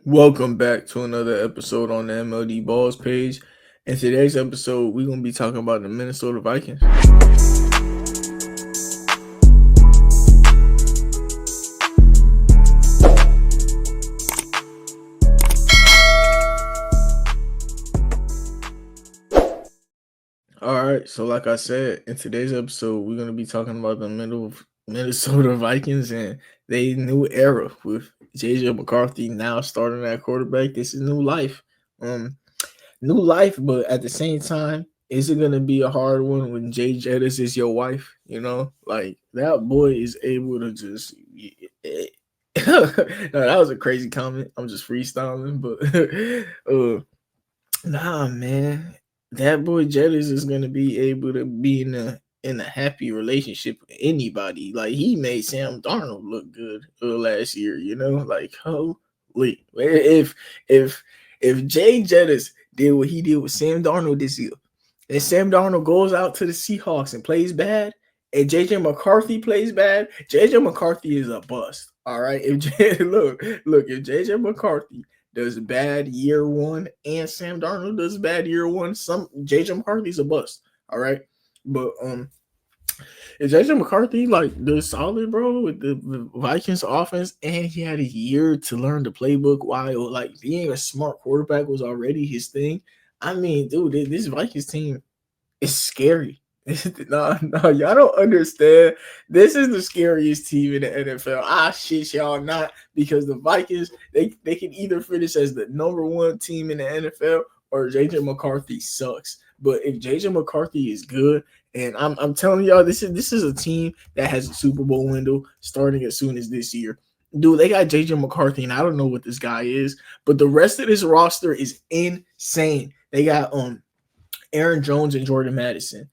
Welcome back to another episode on the MLD Balls page. In today's episode, we're going to be talking about the Minnesota Vikings. All right, so like I said, in today's episode, we're going to be talking about the Minnesota Vikings and their new era with JJ McCarthy now starting at quarterback. This is new life. New life, but at the same time, is it gonna be a hard one when Jay Jettis is your wife? You know, like that boy is able to just. No, that was a crazy comment. I'm just freestyling, but nah, man, that boy Jettis is gonna be able to be in a happy relationship with anybody. Like he made Sam Darnold look good last year. You know, like holy, if if Jay Jettis did what he did with Sam Darnold this year, and Sam Darnold goes out to the Seahawks and plays bad, and JJ McCarthy plays bad, JJ McCarthy is a bust. All right. If JJ McCarthy does bad year one and Sam Darnold does bad year one, some JJ McCarthy's a bust. All right. But if JJ McCarthy like does solid, bro, with the Vikings offense, and he had a year to learn the playbook while like being a smart quarterback was already his thing. I mean, dude, this Vikings team is scary. No, y'all don't understand. This is the scariest team in the NFL. Shit, y'all not, because the Vikings they can either finish as the number one team in the NFL or JJ McCarthy sucks. But if JJ McCarthy is good, and I'm telling y'all, this is a team that has a Super Bowl window starting as soon as this year. Dude, they got JJ McCarthy, and I don't know what this guy is, but the rest of this roster is insane. They got Aaron Jones and Jordan Madison,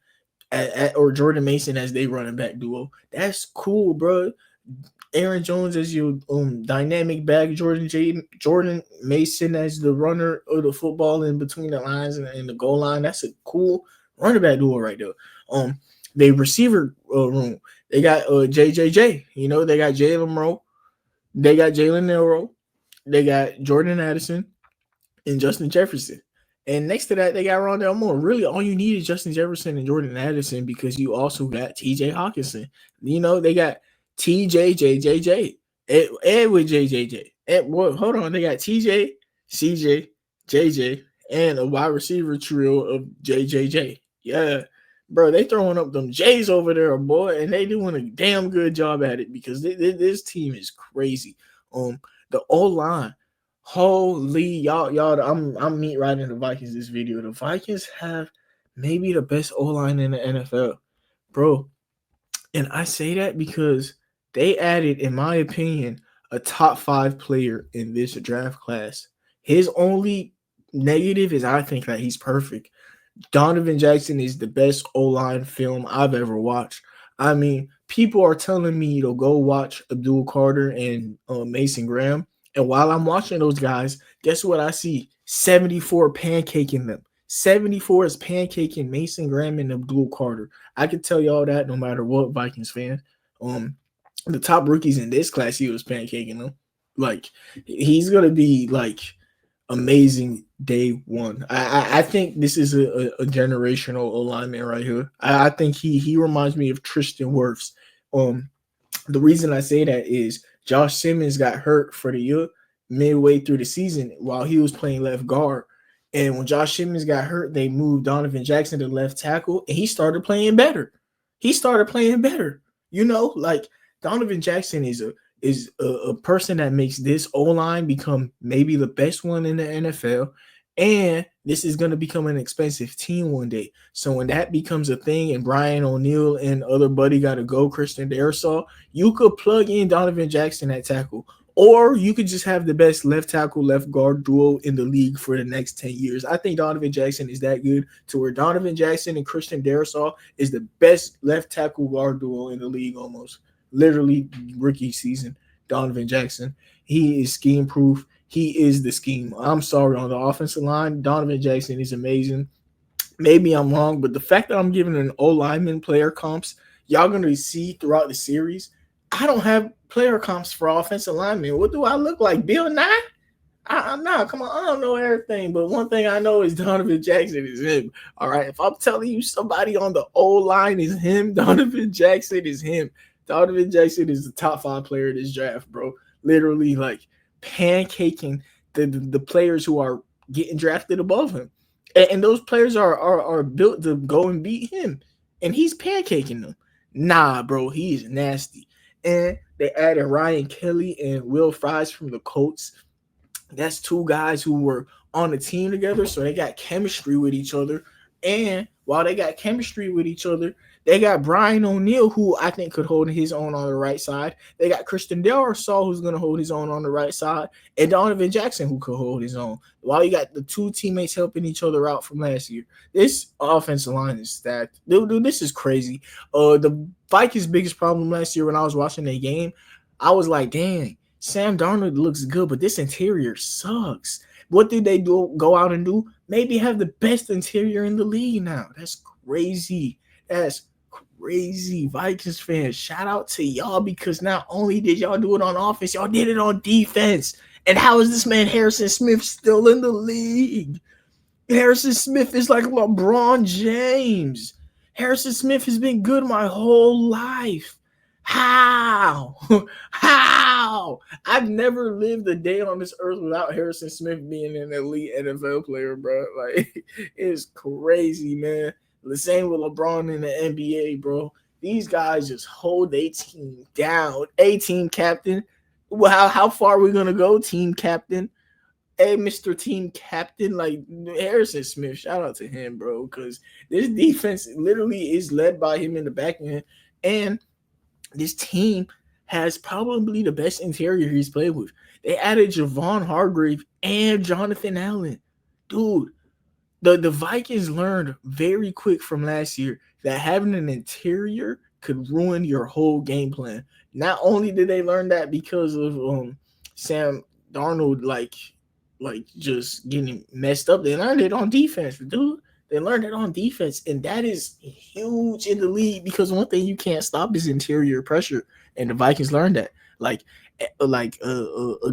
or Jordan Mason as they running back duo. That's cool, bro. Aaron Jones as your dynamic back, Jordan Mason as the runner of the football in between the lines and the goal line. That's a cool running back duo right there. They receiver room. They got JJJ. You know, they got Jalen Rowe. They got Jalen Nero. They got Jordan Addison and Justin Jefferson. And next to that, they got Rondell Moore. Really, all you need is Justin Jefferson and Jordan Addison, because you also got TJ Hawkinson. You know, they got TJJJJ and with JJJ. And well, hold on, they got TJ, CJ, JJ, and a wide receiver trio of JJJ. Yeah, bro, they throwing up them J's over there, boy, and they doing a damn good job at it, because this team is crazy. The O line. Holy y'all! I'm meat riding the Vikings this video. The Vikings have maybe the best O line in the NFL, bro. And I say that because they added, in my opinion, a top 5 player in this draft class. His only negative is I think that he's perfect. Donovan Jackson is the best O-line film I've ever watched. I mean, people are telling me to go watch Abdul Carter and Mason Graham. And while I'm watching those guys, guess what I see? 74 pancaking them. 74 is pancaking Mason Graham and Abdul Carter. I can tell y'all that no matter what, Vikings fan. The top rookies in this class, he was pancaking them. Like, he's gonna be like amazing day one. I think this is a generational alignment right here. I think he reminds me of Tristan Wirfs. The reason I say that is Josh Simmons got hurt for the year midway through the season while he was playing left guard. And when Josh Simmons got hurt, they moved Donovan Jackson to left tackle, and he started playing better. You know, like Donovan Jackson is a person that makes this O-line become maybe the best one in the NFL. And this is going to become an expensive team one day. So when that becomes a thing and Brian O'Neill and other buddy got to go, Christian Darrisaw, you could plug in Donovan Jackson at tackle. Or you could just have the best left tackle, left guard duo in the league for the next 10 years. I think Donovan Jackson is that good to where Donovan Jackson and Christian Darrisaw is the best left tackle guard duo in the league almost. Literally rookie season, Donovan Jackson. He is scheme proof. He is the scheme. I'm sorry, on the offensive line, Donovan Jackson is amazing. Maybe I'm wrong, but the fact that I'm giving an O lineman player comps, y'all going to see throughout the series. I don't have player comps for offensive linemen. What do I look like, Bill Nye? Nah, come on. I don't know everything, but one thing I know is Donovan Jackson is him. All right. If I'm telling you somebody on the O line is him, Donovan Jackson is him. Donovan Jackson is the top 5 player of this draft, bro. Literally, like pancaking the players who are getting drafted above him. And those players are built to go and beat him. And he's pancaking them. Nah, bro, he is nasty. And they added Ryan Kelly and Will Fries from the Colts. That's 2 guys who were on the team together, so they got chemistry with each other. And while they got chemistry with each other, they got Brian O'Neill, who I think could hold his own on the right side. They got Christian Delrasaw, who's going to hold his own on the right side, and Donovan Jackson, who could hold his own. While you got the 2 teammates helping each other out from last year, this offensive line is stacked. Dude, this is crazy. The Vikings' biggest problem last year when I was watching the game, I was like, dang, Sam Darnold looks good, but this interior sucks. What did they do? Go out and do? Maybe have the best interior in the league now. That's crazy. That's crazy. Vikings fans, shout out to y'all because not only did y'all do it on offense, y'all did it on defense. And how is this man Harrison Smith still in the league? Harrison Smith is like LeBron James. Harrison Smith has been good my whole life. How? How? I've never lived a day on this earth without Harrison Smith being an elite NFL player, bro. Like, it's crazy, man. The same with LeBron in the NBA, bro. These guys just hold their team down. A team captain. Well, how far are we going to go, team captain? Hey, Mr. Team Captain, like Harrison Smith, shout out to him, bro, because this defense literally is led by him in the back end. And this team has probably the best interior he's played with. They added Javon Hargrave and Jonathan Allen. Dude, the Vikings learned very quick from last year that having an interior could ruin your whole game plan. Not only did they learn that because of Sam Darnold like just getting messed up, they learned it on defense, dude. They learned it on defense, and that is huge in the league because one thing you can't stop is interior pressure, and the Vikings learned that. A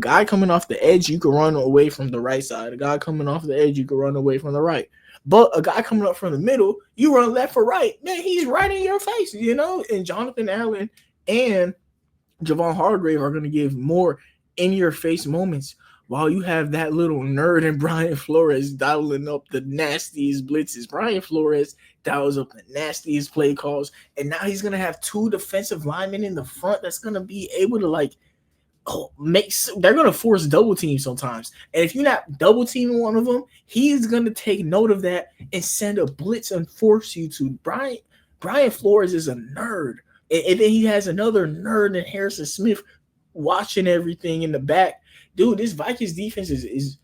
guy coming off the edge, you can run away from the right side. A guy coming off the edge, you can run away from the right. But a guy coming up from the middle, you run left or right, man, he's right in your face, you know. And Jonathan Allen and Javon Hargrave are going to give more in your face moments while you have that little nerd and Brian Flores dialing up the nastiest blitzes. Brian Flores dials up the nastiest play calls, and now he's going to have 2 defensive linemen in the front that's going to be able to they're going to force double team sometimes. And if you're not double teaming one of them, he's going to take note of that and send a blitz and force you to. Brian Flores is a nerd. And then he has another nerd in Harrison Smith watching everything in the back. Dude, this Vikings defense is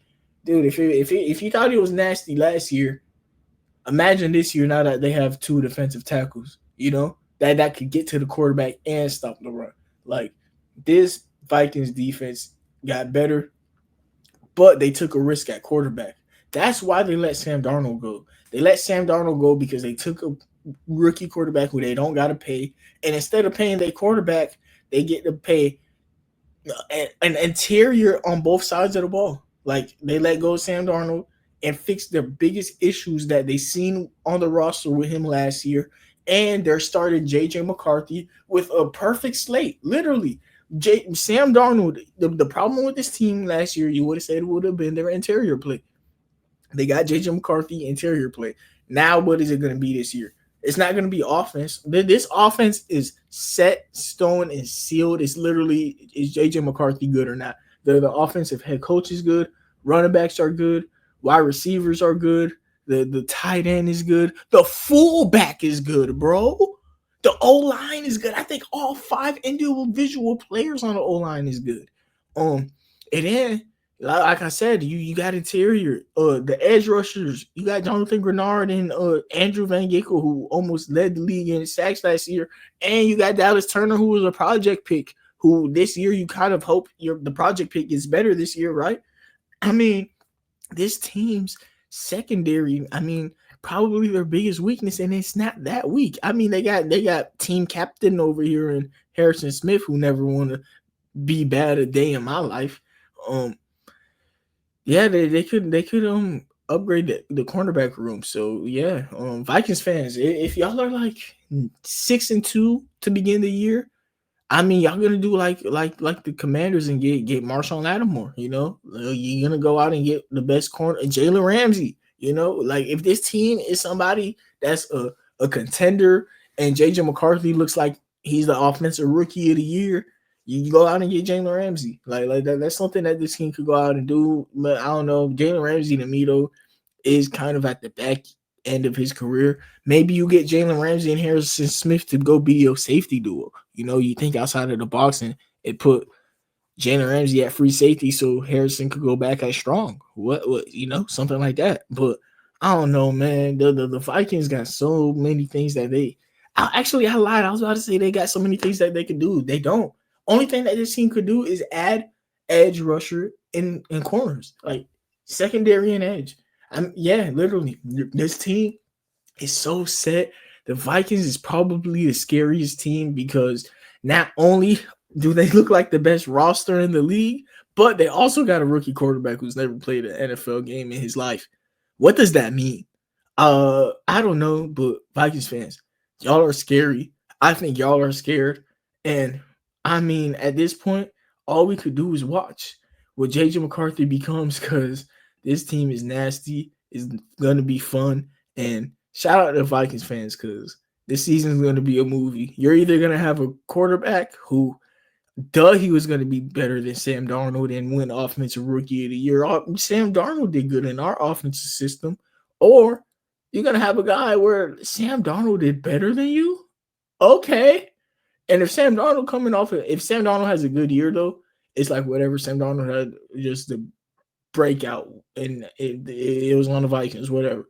dude, if you thought it was nasty last year, imagine this year now that they have 2 defensive tackles, you know, that could get to the quarterback and stop the run. Like, this Vikings defense got better, but they took a risk at quarterback. That's why they let Sam Darnold go. They let Sam Darnold go because they took a rookie quarterback who they don't got to pay. And instead of paying their quarterback, they get to pay an interior on both sides of the ball. Like, they let go of Sam Darnold and fix their biggest issues that they seen on the roster with him last year. And they're starting J.J. McCarthy with a perfect slate. Literally, Sam Darnold, the problem with this team last year, you would have said it would have been their interior play. They got J.J. McCarthy, interior play. Now, what is it going to be this year? It's not going to be offense. This offense is set, stone, and sealed. It's literally, is J.J. McCarthy good or not? The offensive head coach is good. Running backs are good. Wide receivers are good. The tight end is good. The fullback is good, bro. The O-line is good. I think all 5 individual players on the O-line is good. And then, like I said, you got interior. The edge rushers, you got Jonathan Grenard and Andrew Van Ginkel, who almost led the league in sacks last year. And you got Dallas Turner, who was a project pick, who this year you kind of hope the project pick gets better this year, right? I mean, this team's secondary, probably their biggest weakness, and it's not that weak. I mean, they got team captain over here in Harrison Smith, who never want to be bad a day in my life. Yeah, they could upgrade the cornerback room. So yeah, Vikings fans, if y'all are like 6-2 to begin the year, I mean, y'all gonna do like the Commanders and get Marshawn Lattimore. You're gonna go out and get the best corner, Jalen Ramsey. Like if this team is somebody that's a contender, and JJ McCarthy looks like he's the offensive rookie of the year, you go out and get Jalen Ramsey. Like that, that's something that this team could go out and do. But I don't know, Jalen Ramsey to me though is kind of at the back end of his career. Maybe you get Jalen Ramsey and Harrison Smith to go be your safety duo. You think outside of the box and it put Jalen Ramsey at free safety so Harrison could go back as strong. What something like that. But I don't know, man. The Vikings got so many things that I lied. I was about to say they got so many things that they could do. They don't. Only thing that this team could do is add edge rusher in corners, like secondary and edge. Yeah, literally. This team is so set. The Vikings is probably the scariest team because not only do they look like the best roster in the league, but they also got a rookie quarterback who's never played an NFL game in his life. What does that mean? I don't know, but Vikings fans, y'all are scary. I think y'all are scared. And I mean, at this point, all we could do is watch what JJ McCarthy becomes because this team is nasty. It's gonna be fun. And shout out to Vikings fans because this season is gonna be a movie. You're either gonna have a quarterback who he was going to be better than Sam Darnold and win Offensive Rookie of the Year. Sam Darnold did good in our offensive system. Or you're going to have a guy where Sam Darnold did better than you. Okay. And if Sam Darnold has a good year, though, it's like whatever Sam Darnold had, just the breakout, and it was on the Vikings, whatever.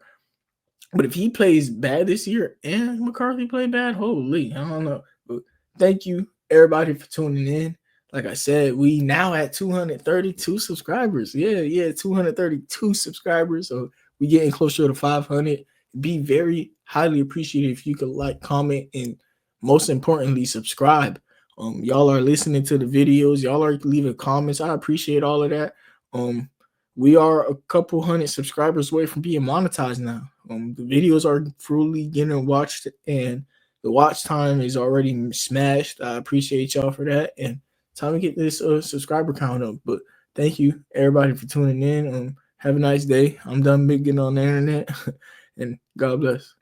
But if he plays bad this year and McCarthy played bad, holy, I don't know. But thank you, everybody, for tuning in. Like I said, we now at 232 subscribers. Yeah, 232 subscribers. So we getting closer to 500. Be very highly appreciated if you could like, comment, and most importantly, subscribe. Y'all are listening to the videos. Y'all are leaving comments. I appreciate all of that. We are a couple hundred subscribers away from being monetized now. The videos are fully getting watched, and the watch time is already smashed. I appreciate y'all for that, and time to get this subscriber count up. But thank you, everybody, for tuning in. Have a nice day. I'm done bigging on the internet, and God bless.